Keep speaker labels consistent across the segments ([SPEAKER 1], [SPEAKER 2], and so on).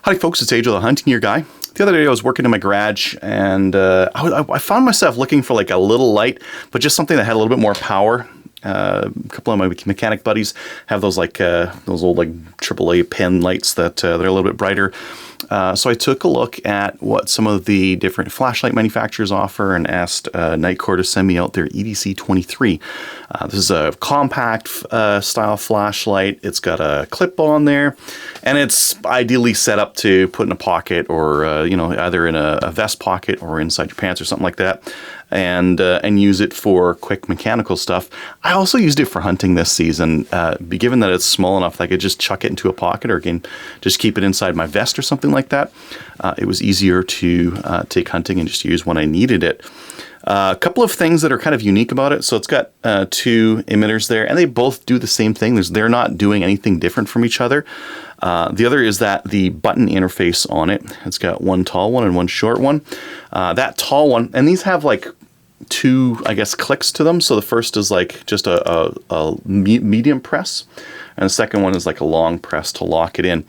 [SPEAKER 1] Howdy folks, it's Age of the Hunting Gear Guy. The other day I was working in my garage and I found myself looking for like a little light, but just something that had a little bit more power. A couple of my mechanic buddies have those like those old like AAA pen lights that they're a little bit brighter. So I took a look at what some of the different flashlight manufacturers offer and asked Nitecore to send me out their EDC23. This is a compact style flashlight. It's got a clip on there, and it's ideally set up to put in a pocket or you know, either in a vest pocket or inside your pants or something like that. And use it for quick mechanical stuff. I also used it for hunting this season. Given that it's small enough that I could just chuck it into a pocket or again, just keep it inside my vest or something like that. It was easier to take hunting and just use when I needed it. A couple of things that are kind of unique about it. So it's got two emitters there, and they both do the same thing. They're not doing anything different from each other. The other is that the button interface on it, it's got one tall one and one short one. That tall one, and these have like two, I guess, clicks to them. So the first is like just a medium press, and the second one is like a long press to lock it in.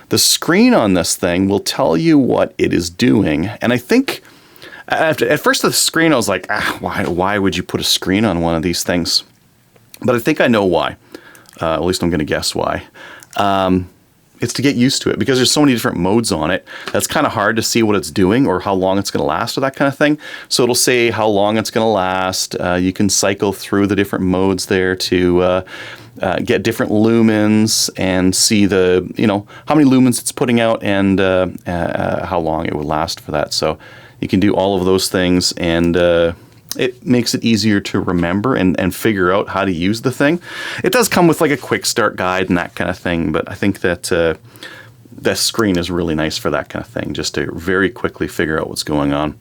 [SPEAKER 1] The screen on this thing will tell you what it is doing, and I think at first the screen I was like, why would you put a screen on one of these things? But I think I know why. At least I'm going to guess why. It's to get used to it, because there's so many different modes on it. That's kind of hard to see what it's doing or how long it's going to last or that kind of thing. So it'll say how long it's going to last. You can cycle through the different modes there to get different lumens and see the, you know, how many lumens it's putting out and how long it will last for that. So you can do all of those things, and it makes it easier to remember and figure out how to use the thing. It does come with like a quick start guide and that kind of thing, but I think that the screen is really nice for that kind of thing, just to very quickly figure out what's going on.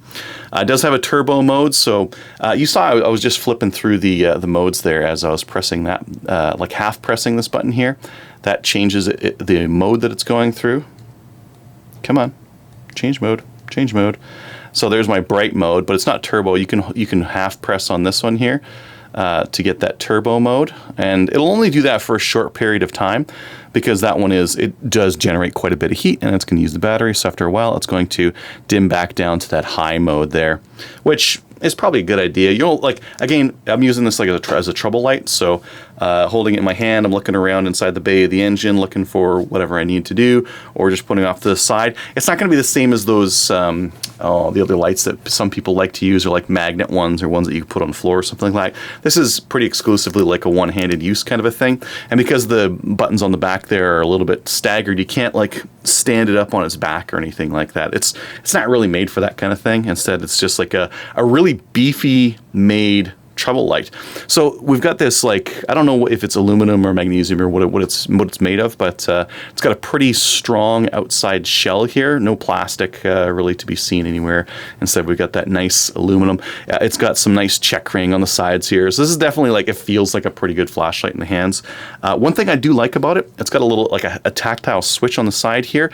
[SPEAKER 1] It does have a turbo mode, so you saw I was just flipping through the modes there as I was pressing that, like half pressing this button here. That changes the mode that it's going through. Come on, change mode, change mode. So there's my bright mode, but it's not turbo. You can half press on this one here to get that turbo mode, and it'll only do that for a short period of time, because that one it does generate quite a bit of heat, and it's going to use the battery. So after a while, it's going to dim back down to that high mode there, which is probably a good idea. You'll like, again, I'm using this like as a trouble light, so holding it in my hand, I'm looking around inside the bay of the engine, looking for whatever I need to do, or just putting off to the side. It's not going to be the same as those the other lights that some people like to use, or like magnet ones or ones that you can put on the floor or something like that. This is pretty exclusively like a one-handed use kind of a thing, and because the buttons on the back there are a little bit staggered, you can't like stand it up on its back or anything like that. It's not really made for that kind of thing. Instead, it's just like a really beefy made trouble light. So we've got this, like, I don't know if it's aluminum or magnesium or what it's made of, but it's got a pretty strong outside shell here. No plastic really to be seen anywhere. Instead, we've got that nice aluminum. It's got some nice check ring on the sides here. So this is definitely like, it feels like a pretty good flashlight in the hands. One thing I do like about it, it's got a little like a tactile switch on the side here.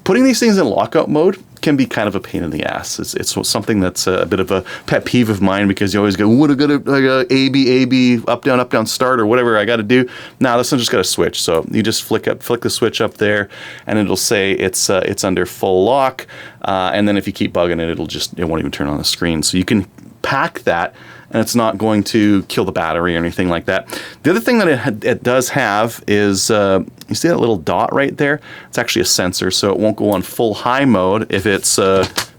[SPEAKER 1] Putting these things in lockout mode can be kind of a pain in the ass. It's something that's a bit of a pet peeve of mine, because you always go, what, I got to A-B, up, down, start, or whatever I got to do. Now this one's just got a switch. So you just flick the switch up there, and it'll say it's under full lock. And then if you keep bugging it, it won't even turn on the screen. So you can pack that, and it's not going to kill the battery or anything like that. The other thing that it does have is, you see that little dot right there? It's actually a sensor, so it won't go on full high mode if it's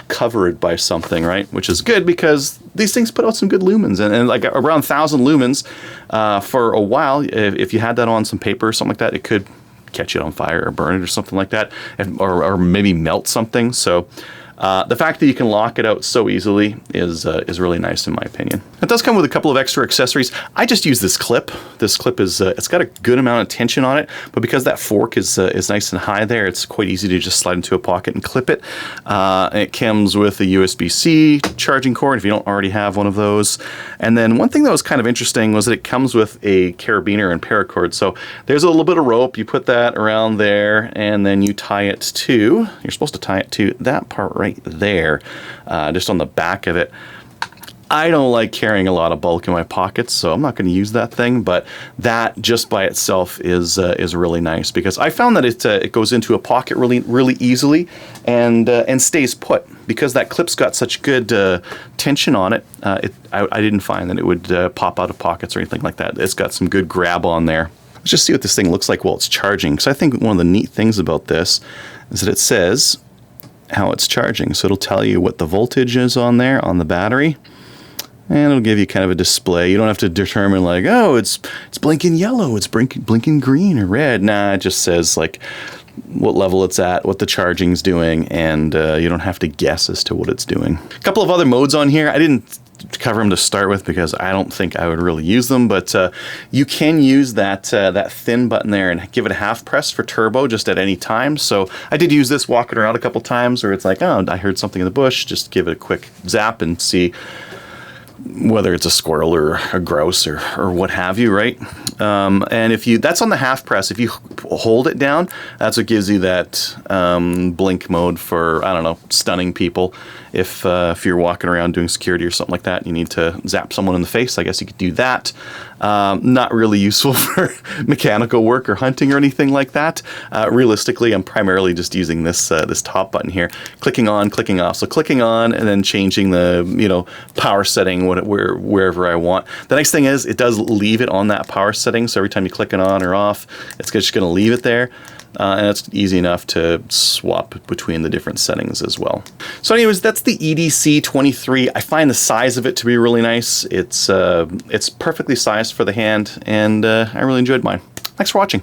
[SPEAKER 1] covered by something, right? Which is good, because these things put out some good lumens, and like around 1,000 lumens for a while. If you had that on some paper or something like that, it could catch it on fire or burn it or something like that, or maybe melt something. So the fact that you can lock it out so easily is really nice, in my opinion. It does come with a couple of extra accessories. I just use this clip. This clip is it's got a good amount of tension on it, but because that fork is nice and high there, it's quite easy to just slide into a pocket and clip it. It comes with a USB-C charging cord if you don't already have one of those. And then one thing that was kind of interesting was that it comes with a carabiner and paracord. So there's a little bit of rope. You put that around there, and then you tie it to, you're supposed to tie it to that part right there, just on the back of it. I don't like carrying a lot of bulk in my pockets, so I'm not going to use that thing. But that just by itself is really nice, because I found that it goes into a pocket really easily and stays put, because that clip's got such good tension on it. I didn't find that it would pop out of pockets or anything like that. It's got some good grab on there. Let's just see what this thing looks like while it's charging, because I think one of the neat things about this is that it says how it's charging. So it'll tell you what the voltage is on there on the battery. And it'll give you kind of a display. You don't have to determine like, oh, it's blinking yellow, it's blinking green or red. Nah, it just says like what level it's at, what the charging's doing, and you don't have to guess as to what it's doing. A couple of other modes on here. I didn't cover them to start with because I don't think I would really use them, but you can use that thin button there and give it a half press for turbo just at any time. So I did use this walking around a couple times where it's like, oh, I heard something in the bush, just give it a quick zap and see whether it's a squirrel or a grouse or what have you, right? And if you, that's on the half press. If you hold it down, that's what gives you that blink mode for, I don't know, stunning people. If you're walking around doing security or something like that, you need to zap someone in the face, I guess you could do that. Not really useful for mechanical work or hunting or anything like that. Realistically, I'm primarily just using this this top button here, clicking on, clicking off. So clicking on and then changing the power setting wherever I want. The nice thing is it does leave it on that power setting. So every time you click it on or off, it's just going to leave it there. And it's easy enough to swap between the different settings as well. So anyways, that's the EDC23. I find the size of it to be really nice. It's perfectly sized for the hand, and I really enjoyed mine. Thanks for watching.